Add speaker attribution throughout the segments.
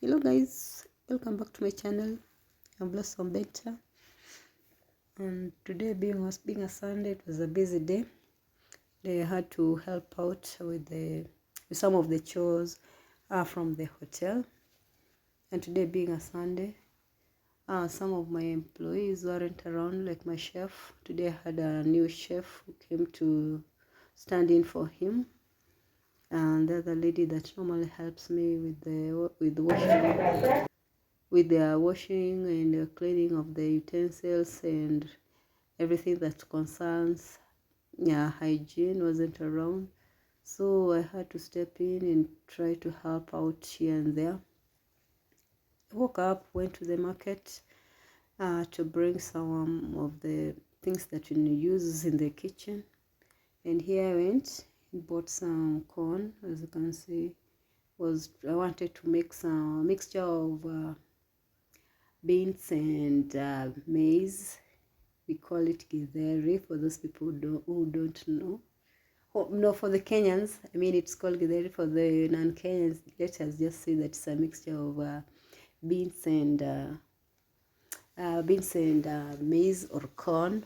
Speaker 1: Hello guys, welcome back to my channel. I'm Blossom Better, and today being a Sunday, it was a busy day. They had to help out with some of the chores from the hotel. And today being a Sunday, some of my employees weren't around, like my chef. Today I had a new chef who came to stand in for him, and the other lady that normally helps me with the washing and cleaning of the utensils and everything that concerns hygiene wasn't around. So I had to step in and try to help out here and there. I woke up, went to the market to bring some of the things that you use in the kitchen. And here I went and bought some corn. As you can see, I wanted to make some mixture of beans and maize. We call it githeri for those people who don't know. No, for the Kenyans, I mean, it's called githeri. For the non-Kenyans, let us just say that it's a mixture of beans and maize or corn.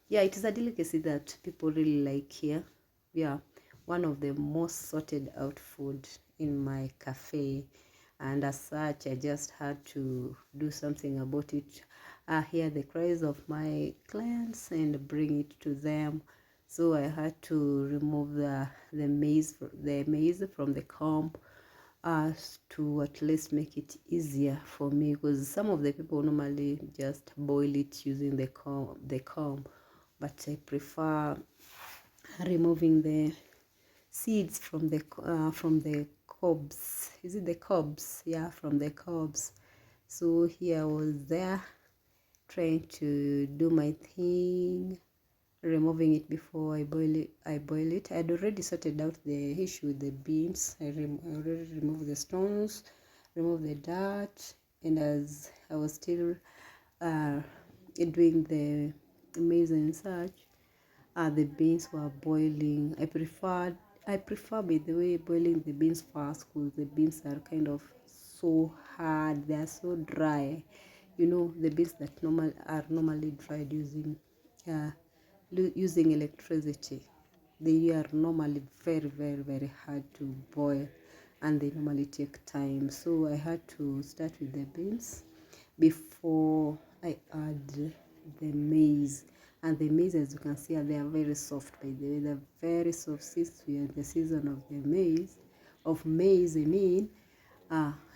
Speaker 1: Yeah, it is a delicacy that people really like here. Yeah, one of the most sorted out food in my cafe, and as such I just had to do something about it. Hear the cries of my clients and bring it to them. So I had to remove the maize from the comb to at least make it easier for me, because some of the people normally just boil it using the comb, but I prefer removing the seeds from the cobs. Is it the cobs? Yeah, from the cobs. So here I was there trying to do my thing, removing it before I boil it. I had already sorted out the issue with the beans. I already removed the stones, removed the dirt, and as I was still doing the maize and such, the beans were boiling. I prefer, by the way, boiling the beans first, because the beans are kind of so hard. They are so dry. You know, the beans that are normally dried using electricity, they are normally very, very, very hard to boil, and they normally take time. So I had to start with the beans before I add the maize. And the maize, as you can see, they are very soft. By the way, they're very soft. Since we are in the season of the maize,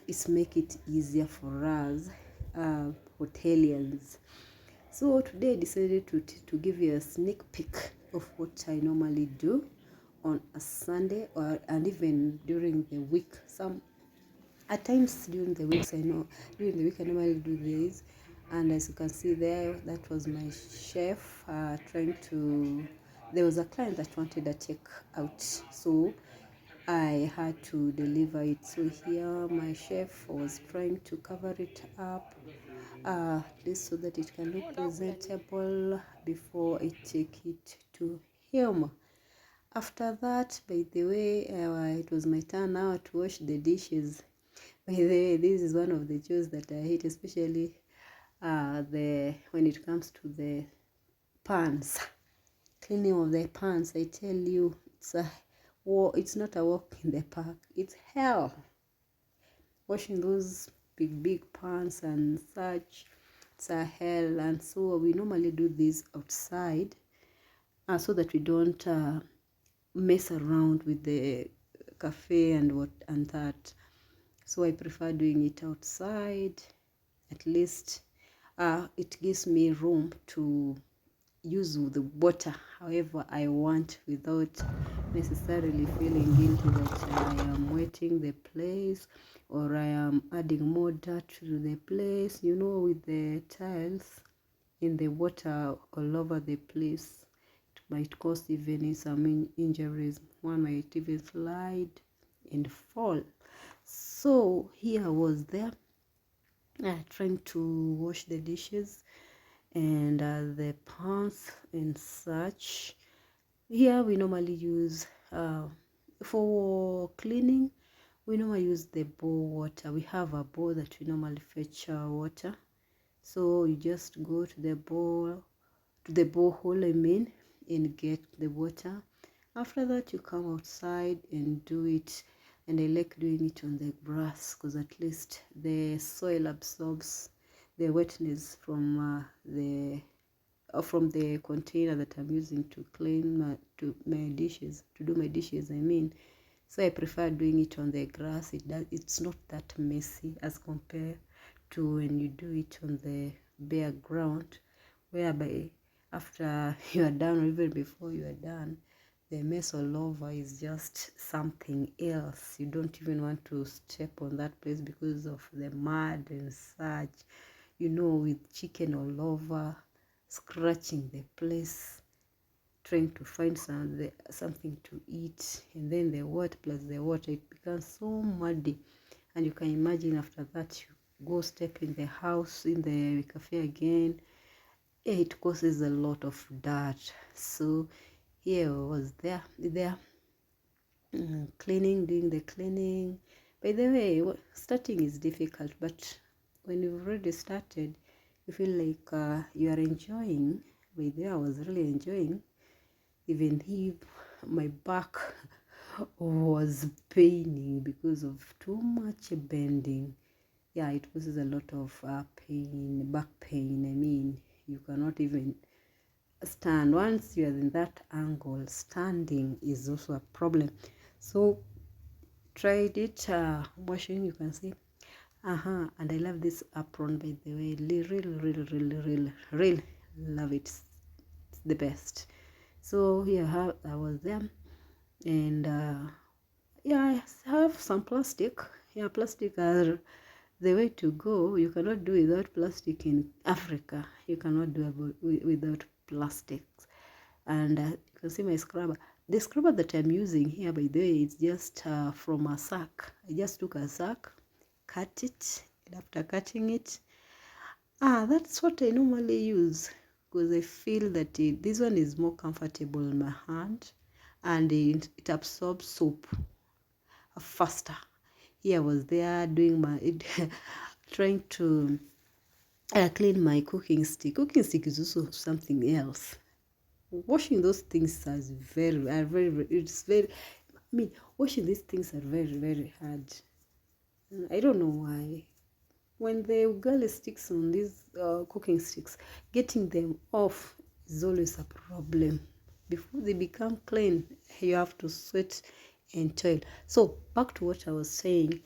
Speaker 1: it's make it easier for us hotelians. So today I decided to give you a sneak peek of what I normally do on a Sunday, and even during the week. At times during the weeks, I normally do this. And as you can see there, that was my chef there was a client that wanted a take out, so I had to deliver it. So here my chef was trying to cover it up, this so that it can look presentable before I take it to him. After that, by the way, it was my turn now to wash the dishes. By the way, this is one of the chores that I hate, especially when it comes to the pans. Cleaning of the pans, I tell you, it's not a walk in the park. It's hell. Washing those big pans and such, it's a hell. And so we normally do this outside, so that we don't mess around with the cafe and that. So I prefer doing it outside. At least it gives me room to use the water however I want, without necessarily feeling guilty that I am wetting the place or I am adding more dirt to the place. You know, with the tiles in the water all over the place, it might cause even some injuries. One might even slide and fall. So here I was there trying to wash the dishes and the pans and such. Here we normally use for cleaning, we normally use the bowl water. We have a bowl that we normally fetch our water. So you just go to the borehole, I mean, and get the water. After that, you come outside and do it. And I like doing it on the grass because at least the soil absorbs the wetness from the container that I'm using to clean to do my dishes, I mean. So I prefer doing it on the grass. It's not that messy as compared to when you do it on the bare ground, whereby after you are done or even before you are done, the mess all over is just something else. You don't even want to step on that place because of the mud and such, with chicken all over, scratching the place, trying to find something to eat, and then the water plus the water, it becomes so muddy. And you can imagine after that you go step in the house, in the cafe again, it causes a lot of dirt. So here I was there doing the cleaning. By the way, starting is difficult, but when you've already started, you feel like you are enjoying. By the way, I was really enjoying, even if my back was paining because of too much bending. Yeah, it causes a lot of back pain. I mean, you cannot even stand. Once you are in that angle, standing is also a problem. So tried it washing, you can see. And I love this apron, by the way. Really love it. It's the best. So here I was there, and yeah, I have some plastic. Yeah, plastic are the way to go. You cannot do without plastic in Africa. You cannot do without plastics. And you can see my scrubber. The scrubber that I'm using here, by the way, it's just from a sack. I just took a sack, cut it, and after cutting it, that's what I normally use, because I feel that this one is more comfortable in my hand, and it absorbs soap faster. Here I was there doing trying to clean my cooking stick. Cooking stick is also something else. Washing those things is it's very, I mean, washing these things are very, very hard. I don't know why. When the ugali sticks on these cooking sticks, getting them off is always a problem. Before they become clean, you have to sweat and toil. So back to what I was saying.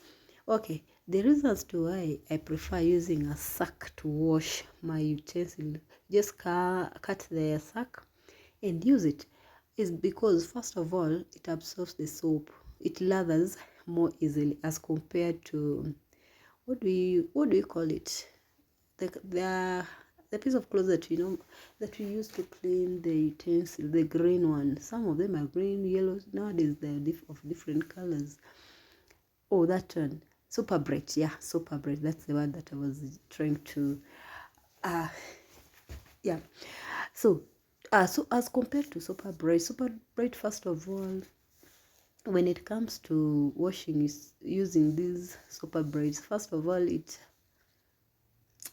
Speaker 1: Okay, the reasons to why I prefer using a sack to wash my utensil, just cut the sack and use it, is because first of all, it absorbs the soap. It lathers more easily as compared to what do you call it? The piece of clothes that we use to clean the utensil, the green one. Some of them are green, yellow. Nowadays they're of different colors. Oh, that one, super bright. Yeah, super bright. That's the word that I was trying to. Yeah. So as compared to super bright, first of all, when it comes to washing using these super braids, first of all, it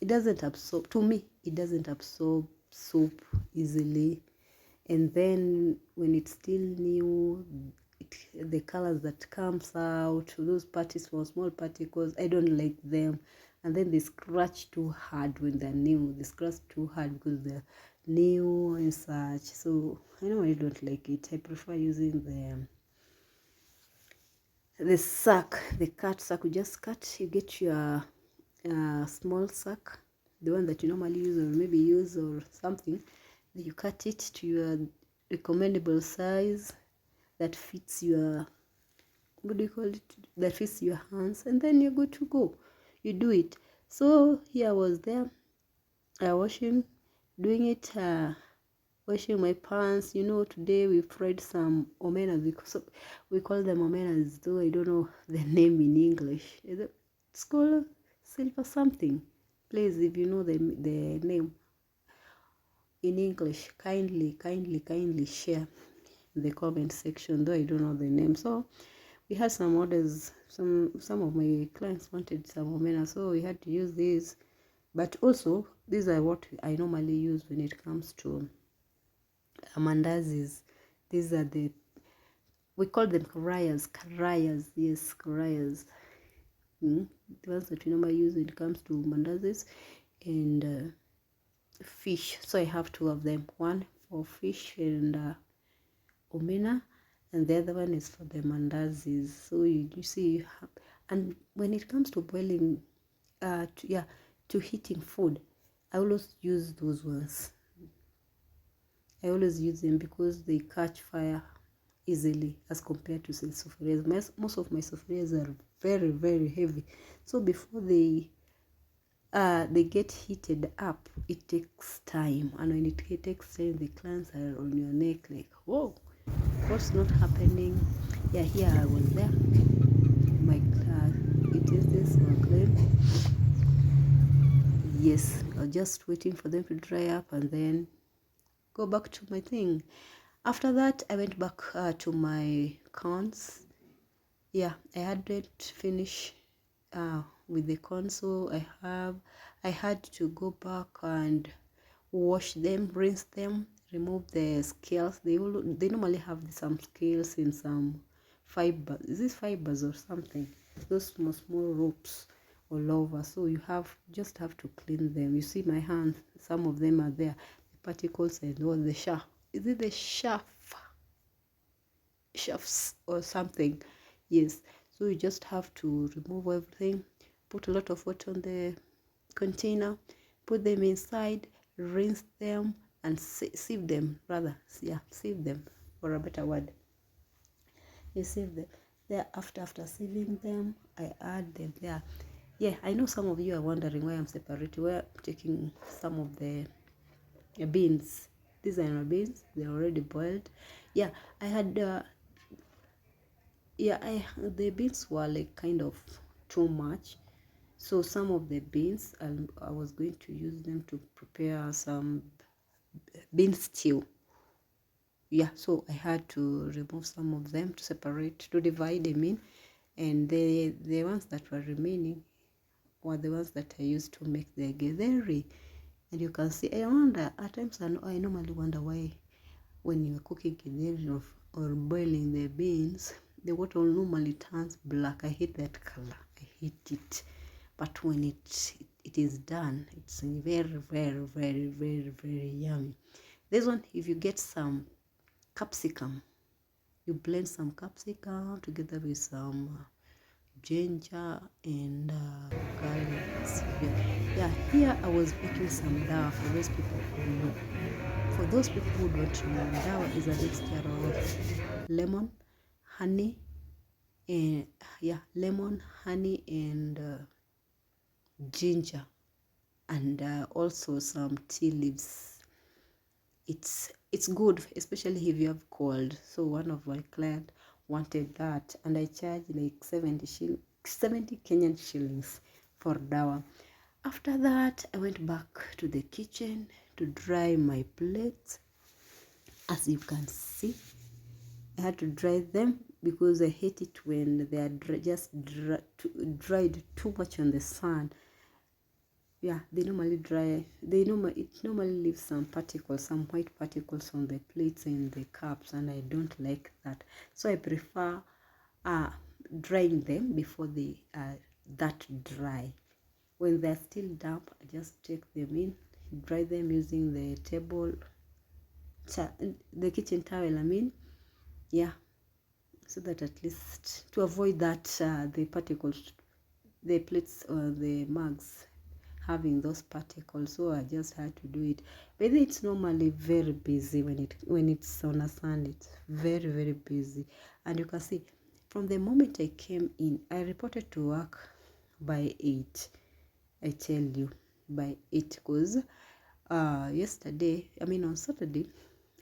Speaker 1: doesn't absorb, to me it doesn't absorb soap easily. And then when it's still new, the colors that comes out, those small particles, I don't like them. And then they scratch too hard when they're new. They scratch too hard because they're new and such. So I don't like it. I prefer using the sack, the cut sack. You just cut, you get your small sack, the one that you normally use or maybe use or something. Then you cut it to your recommendable size that fits your, what do you call it, that fits your hands, and then you're good to go. You do it. So here I was there washing, doing it, washing my pants. Today we fried some omenas, because we call them omenas, though I don't know the name in English. It's called silver something. Please, if you know the name in English, kindly share in the comment section, though I don't know the name. So we had some orders some of my clients wanted some omena, so we had to use these. But also these are what I normally use when it comes to mandazis. These are we call them karayas, yes, karayas. The ones that we normally use when it comes to mandazis and fish. So I have two of them, one for fish and omena, and the other one is for the mandazis. So you see, you have, and when it comes to boiling, to heating food, I always use those ones. I always use them because they catch fire easily as compared to say sufurias. Most of my sufurias are very, very heavy, so before they get heated up, it takes time, and when it takes time, the clients are on your neck like, whoa, what's not happening? Yeah, here I was there. My it is this one claim. Yes, I was just waiting for them to dry up and then go back to my thing. After that, I went back to my corns. Yeah, I hadn't finished with the corn, so I had to go back and wash them, rinse them, remove the scales. They normally have some scales in some fibers. Is this fibers or something? Those small ropes all over. So you just have to clean them. You see my hands, some of them are there, the particles and all the shaft. Is it the shafts or something? Yes. So you just have to remove everything, put a lot of water on the container, put them inside, rinse them and sieve them, rather. Yeah, sieve them for a better word. You sieve them there. After sieving them, I add them there. Yeah, I know some of you are wondering why I'm separating, why I'm taking some of the beans. These are my beans, they're already boiled. Yeah, I had the beans were like kind of too much, so some of the beans I was going to use them to prepare some bean stew. Yeah, so I had to remove some of them to separate, to divide them in, and the ones that were remaining were the ones that I used to make the githeri. And you can see, I wonder at times, I normally wonder why when you're cooking githeri or boiling the beans, the water normally turns black. I hate that color, I hate it. But when it is done, it's very, very, very, very, very yummy. This one, if you get some capsicum, you blend some capsicum together with some ginger and garlic. Yeah, here I was making some dawa for those people who know. For those people who don't know, dawa is a mixture of lemon, honey, and lemon, honey, and ginger, and also some tea leaves. It's good, especially if you have cold. So one of my clients wanted that, and I charged like 70 Kenyan shillings for dawa. After that, I went back to the kitchen to dry my plates. As you can see, I had to dry them because I hate it when they are dried too much on the sun. Yeah, it normally leaves some particles, some white particles on the plates and the cups, and I don't like that. So I prefer drying them before they are that dry. When they're still damp, I just take them in, dry them using the kitchen towel, I mean. Yeah, so that at least to avoid that the particles, the plates or the mugs having those particles. So I just had to do it. But it's normally very busy when it's on a Sunday. It's very, very busy. And you can see from the moment I came in, I reported to work by 8. I tell you, by 8, because on Saturday,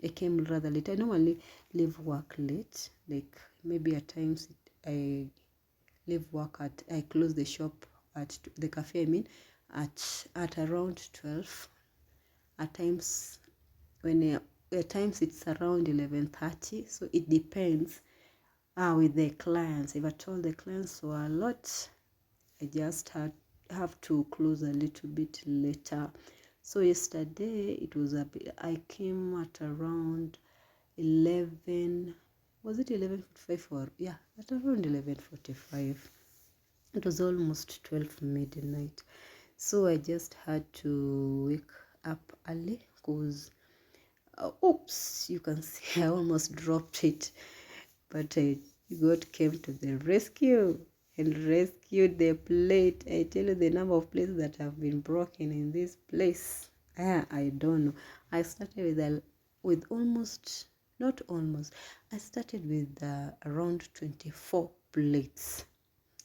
Speaker 1: I came rather late. I normally leave work late, like maybe at times I close the shop at the cafe, at around 12. At times at times it's around 11:30, so it depends with the clients. If at all the clients were a lot, I just have to close a little bit later. So yesterday it was a bit, I came at around 11, was it 11:45 or yeah, at around 11:45. It was almost 12 midnight. So I just had to wake up early because oops, you can see I almost dropped it, but God came to the rescue and rescued the plate. I tell you, the number of plates that have been broken in this place, I don't know. I started with almost, not almost, I started with around 24 plates,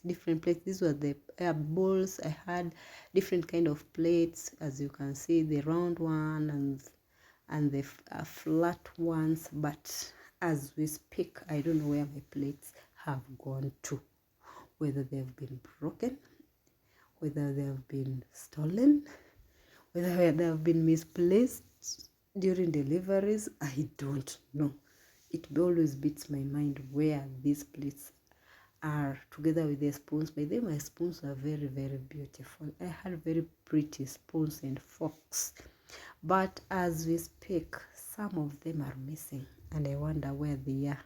Speaker 1: different plates. These were the bowls. I had different kind of plates, as you can see, the round one and the flat ones. But as we speak, I don't know where my plates have gone to, whether they've been broken, whether they have been stolen, whether they have been misplaced during deliveries. I don't know. It always beats my mind where these plates are, together with the spoons. By the way, my spoons are very, very beautiful. I had very pretty spoons and forks, but as we speak, some of them are missing, and I wonder where they are.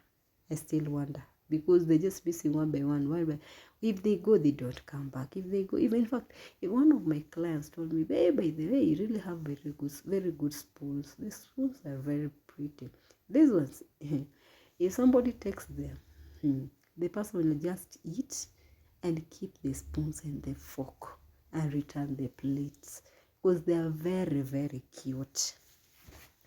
Speaker 1: I still wonder, because they're just missing one by one. If they go, they don't come back. If they go, even in fact, if one of my clients told me, hey, by the way, you really have very good spoons. The spoons are very pretty. These ones, if somebody takes them, the person will just eat and keep the spoons and the fork and return the plates, because they are very, very cute.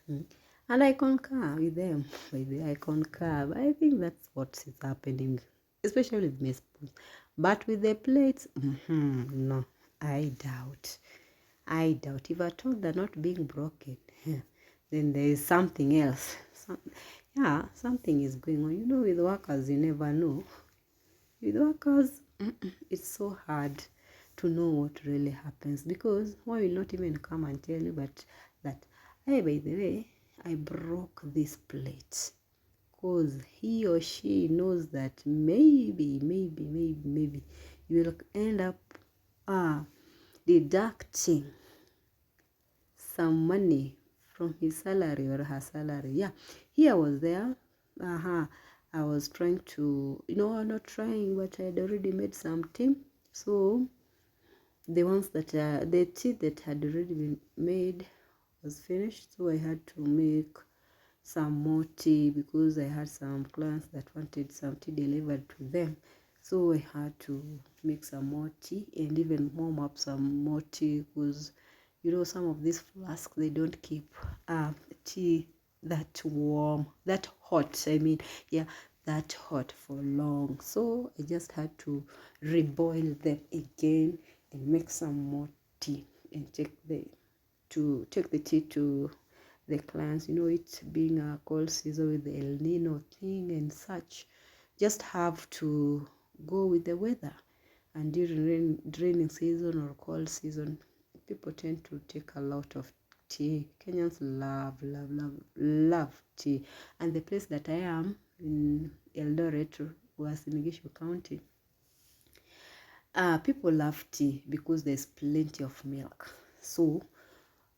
Speaker 1: And I concur with them. By the way, I concur. I think that's what is happening, especially with my spoons. But with the plates, no, I doubt. If at all they're not being broken, then there is something else. Something is going on. You know, with workers, you never know. With workers, it's so hard to know what really happens, because one will not even come and tell you, but that, hey, by the way, I broke this plate, because he or she knows that maybe you will end up deducting some money from his salary or her salary. Yeah, here was there. I was trying to, not trying, but I had already made some tea. So the ones that the tea that had already been made was finished. So I had to make some more tea, because I had some clients that wanted some tea delivered to them. So I had to make some more tea and even warm up some more tea, because some of these flasks, they don't keep tea that warm, that hot, that hot for long. So I just had to reboil them again and make some more tea and take the tea to the clients. It being a cold season with the El Nino thing and such, just have to go with the weather. And during raining season or cold season, people tend to take a lot of tea. Kenyans love tea. And the place that I am in Eldoret, Uasin Gishu County, people love tea because there's plenty of milk. So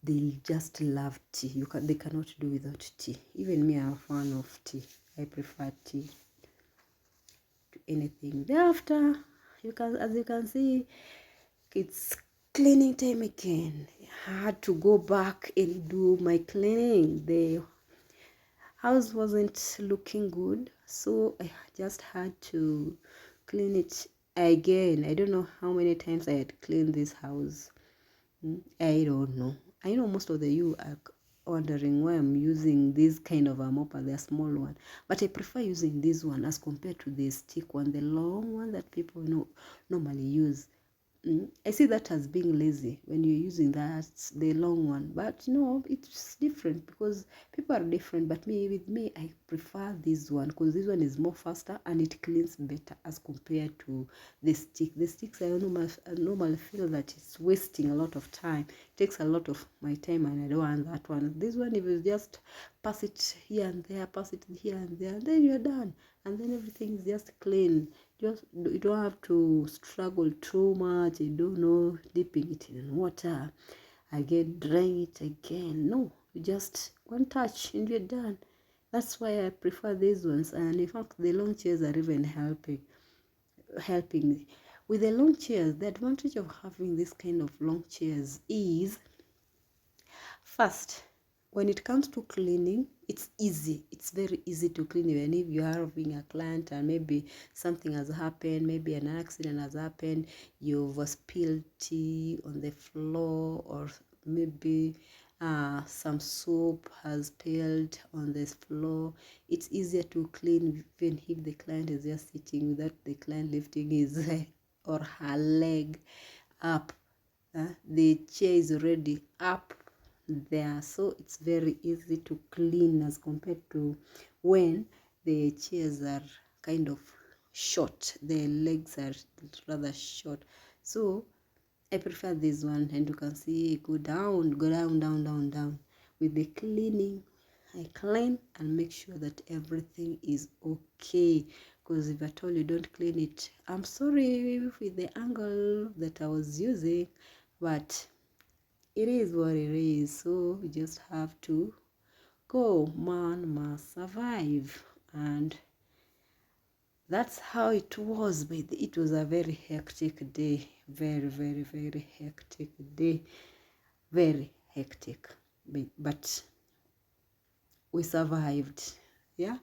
Speaker 1: they just love tea. They cannot do without tea. Even me, I'm a fan of tea. I prefer tea to anything. Thereafter, as you can see, it's cleaning time again. I had to go back and do my cleaning. The house wasn't looking good, so I just had to clean it again. I don't know how many times I had cleaned this house. I don't know. I know most of you are wondering why I'm using this kind of a mopper, the small one. But I prefer using this one as compared to the stick one, the long one that people normally use. I see that as being lazy when you're using the long one, but no, it's different because people are different. But with me, I prefer this one because this one is more faster and it cleans better as compared to the stick. The sticks, I normally feel that it's wasting a lot of time. It takes a lot of my time, and I don't want that one. This one, if you just pass it here and there, and then you're done. and then everything is just clean. Just you don't have to struggle too much. You don't know dipping it in water again, drying it again. No, you just one touch and you're done. That's why I prefer these ones. And in fact, the long chairs are even helping. With the long chairs, the advantage of having this kind of long chairs is, first, when it comes to cleaning, it's easy. It's very easy to clean. Even if you are having a client and maybe something has happened, maybe an accident has happened, you've spilled tea on the floor, or maybe some soup has spilled on the floor, it's easier to clean even if the client is just sitting without the client lifting his or her leg up. The chair is already up there, so it's very easy to clean as compared to when the chairs are kind of short, the legs are rather short. So I prefer this one, and you can see go down, down. With the cleaning, I clean and make sure that everything is okay. Because if at all you don't clean it, I'm sorry with the angle that I was using, but it is what it is. So we just have to go. Man must survive, and that's how it was. But it was a very hectic day, very hectic day, very hectic. But we survived. Yeah,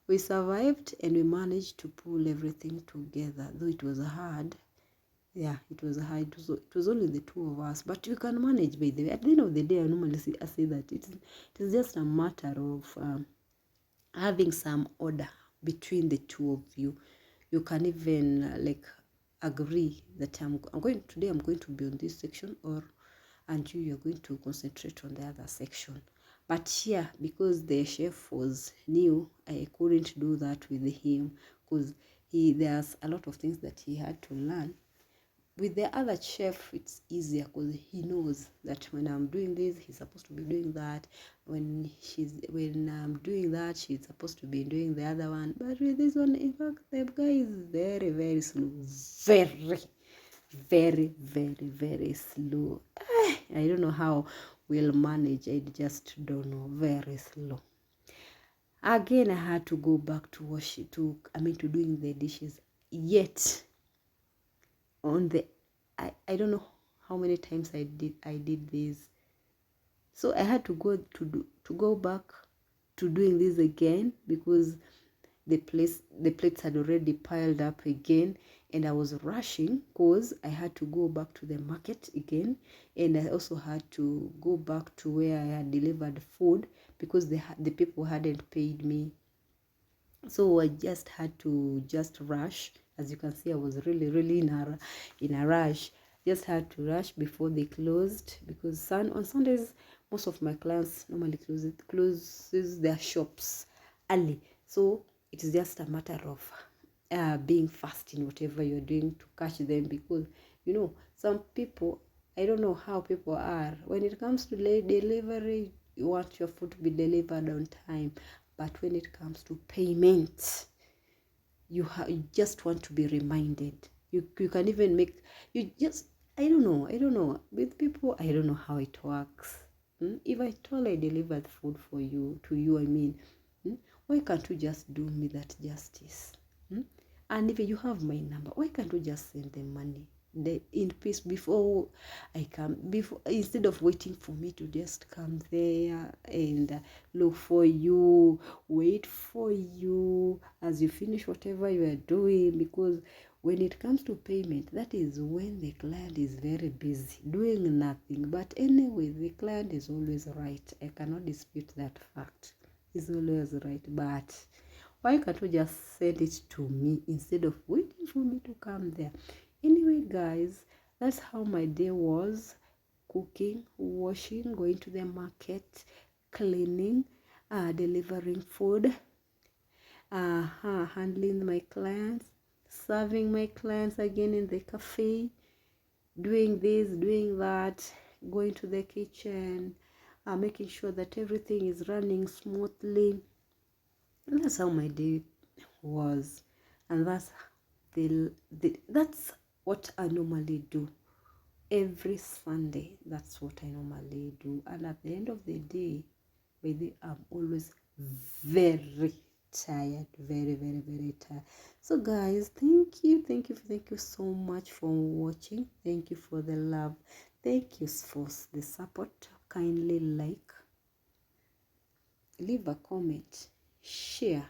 Speaker 1: we survived, and we managed to pull everything together. Though it was hard. Yeah, it was hard. It was only the two of us, but you can manage. By the way, at the end of the day, I normally say that it is just a matter of having some order between the two of you. You can even like agree that I'm going to be on this section, and you're going to concentrate on the other section. But yeah, because the chef was new, I couldn't do that with him, because there's a lot of things that he had to learn. With the other chef, it's easier because he knows that when I'm doing this, he's supposed to be doing that. When I'm doing that, she's supposed to be doing the other one. But with this one, in fact, the guy is very slow. Very slow. I don't know how we'll manage. I just don't know. Very slow. Again, I had to go back to doing the dishes. Yet on the I don't know how many times I did this, so I had to go back to doing this again, because the plates had already piled up again, and I was rushing because I had to go back to the market again, and I also had to go back to where I had delivered food, because the people hadn't paid me. So I just had to rush. As you can see, I was really in a rush. Just had to rush before they closed, because on Sundays most of my clients normally closes their shops early. So it's just a matter of being fast in whatever you're doing to catch them, because some people, I don't know how people are when it comes to delivery. You want your food to be delivered on time, but when it comes to payment, you just want to be reminded. You can even make, you just, I don't know with people. I don't know how it works. If I told I delivered food to you, why can't you just do me that justice? And if you have my number, why can't you just send the money in peace before I come, instead of waiting for me to just come there and look for you, wait for you as you finish whatever you are doing? Because when it comes to payment, that is when the client is very busy doing nothing. But anyway, the client is always right. I cannot dispute that fact. He's always right. But why can't you just send it to me instead of waiting for me to come there? Anyway, guys, that's how my day was. Cooking, washing, going to the market, cleaning, delivering food, handling my clients, serving my clients again in the cafe, doing this, doing that, going to the kitchen, making sure that everything is running smoothly. And that's how my day was. And that's what I normally do every Sunday. That's what I normally do. And at the end of the day, I'm always very tired, very, very, very tired. So guys, thank you so much for watching. Thank you for the love. Thank you for the support. Kindly like, leave a comment, share,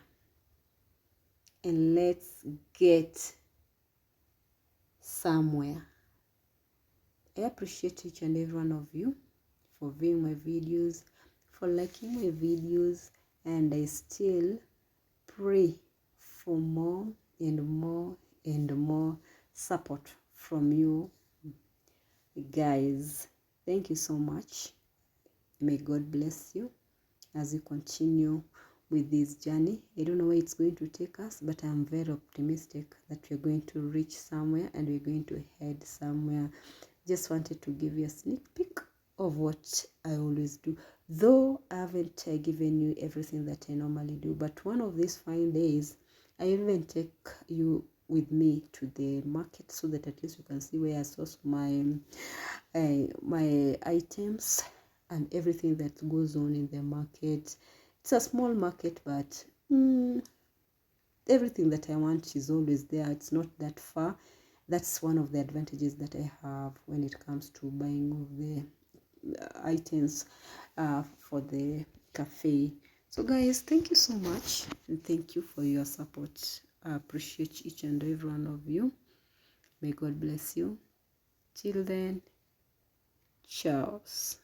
Speaker 1: and let's get somewhere. I appreciate each and every one of you for viewing my videos, for liking my videos, and I still pray for more and more and more support from you guys. Thank you so much. May God bless you as you continue with this journey. I don't know where it's going to take us, but I'm very optimistic that we're going to reach somewhere and we're going to head somewhere. Just wanted to give you a sneak peek of what I always do, though I haven't given you everything that I normally do. But one of these fine days, I even take you with me to the market so that at least you can see where I source my items and everything that goes on in the market. It's a small market, but everything that I want is always there. It's not that far. That's one of the advantages that I have when it comes to buying of the items for the cafe. So guys, thank you so much, and thank you for your support. I appreciate each and every one of you. May God bless you. Till then, cheers.